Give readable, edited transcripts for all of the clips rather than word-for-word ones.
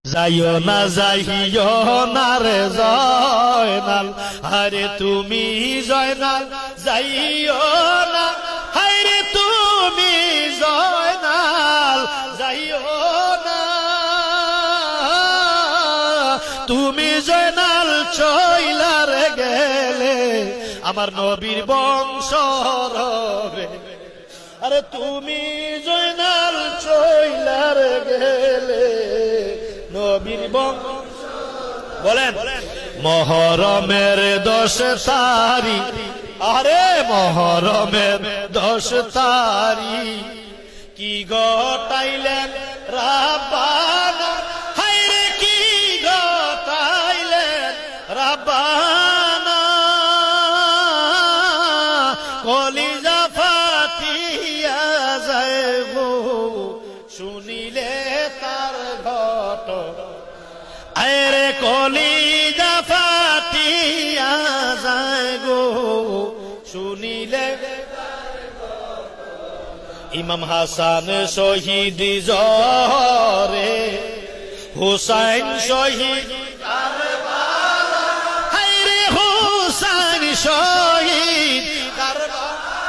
যাইও না যাইও না রে জয়নাল, আরে তুমি জয়নাল যাইও না, হায়রে তুমি জয়নাল যাইও না, তুমি জয়নাল চইলার গেলে আমার নবীর বংশ রবে, আরে তুমি জয়নাল চইলার গেলে নবীর বংশ। বলেন মহরমের 10 তারিখ, আরে মহরমের 10 তারিখ কি গটাইলেন রাব্বানা, হায়রে কি গটাইলেন রাব্বানা, কলিজা ফাটিয়া যায় গো শুনিলে তার ঘটনা, আরে কলিজা ফাটিয়া যায় গো শুনিলে। ইমাম হাসান শহীদ জরে, হুসাইন শহীদ কারবালা, হায়রে হুসাইন শহীদ কারবালা,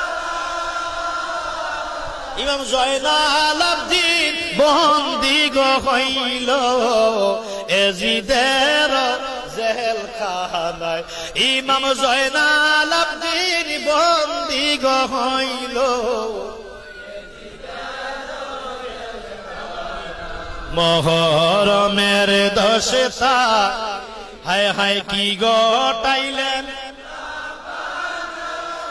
ইমাম জয়নাল আবদিন বন্দি গো হইল এজিদের জেলখানায়, ইমাম জয়নাল আবদিন বন্দি গো হইল মহরমের 10 তারিখ, হায় হায় কি গটাইলেন,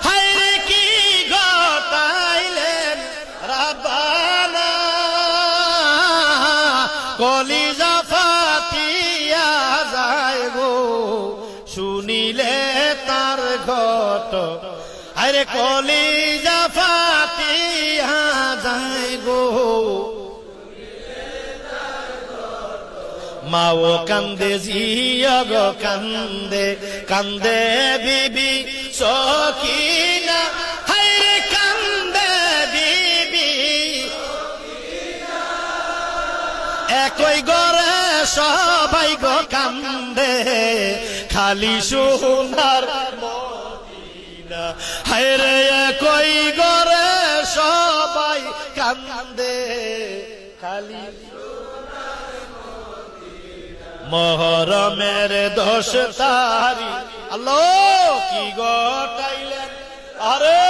হায়রে কি গটাইলেন রাব্বানা, কলিজা ফাটিয়া যায় গো শুনিলে তার ঘটনা, আরে কলিজা ফাটিয়া যায় গো। মাও কান্দে জিয়া গো কান্দে, কান্দে বিবি সকিনা, হায়রে কান্দে বিবি একই ঘরে সবাই গো কান্দে, খালি সোনার মদিনা, হায়রে একই ঘরে সবাই কান্দে খালি। মহরমের 10 তারিখ আল্লাহ কি গটাইলেন, আরে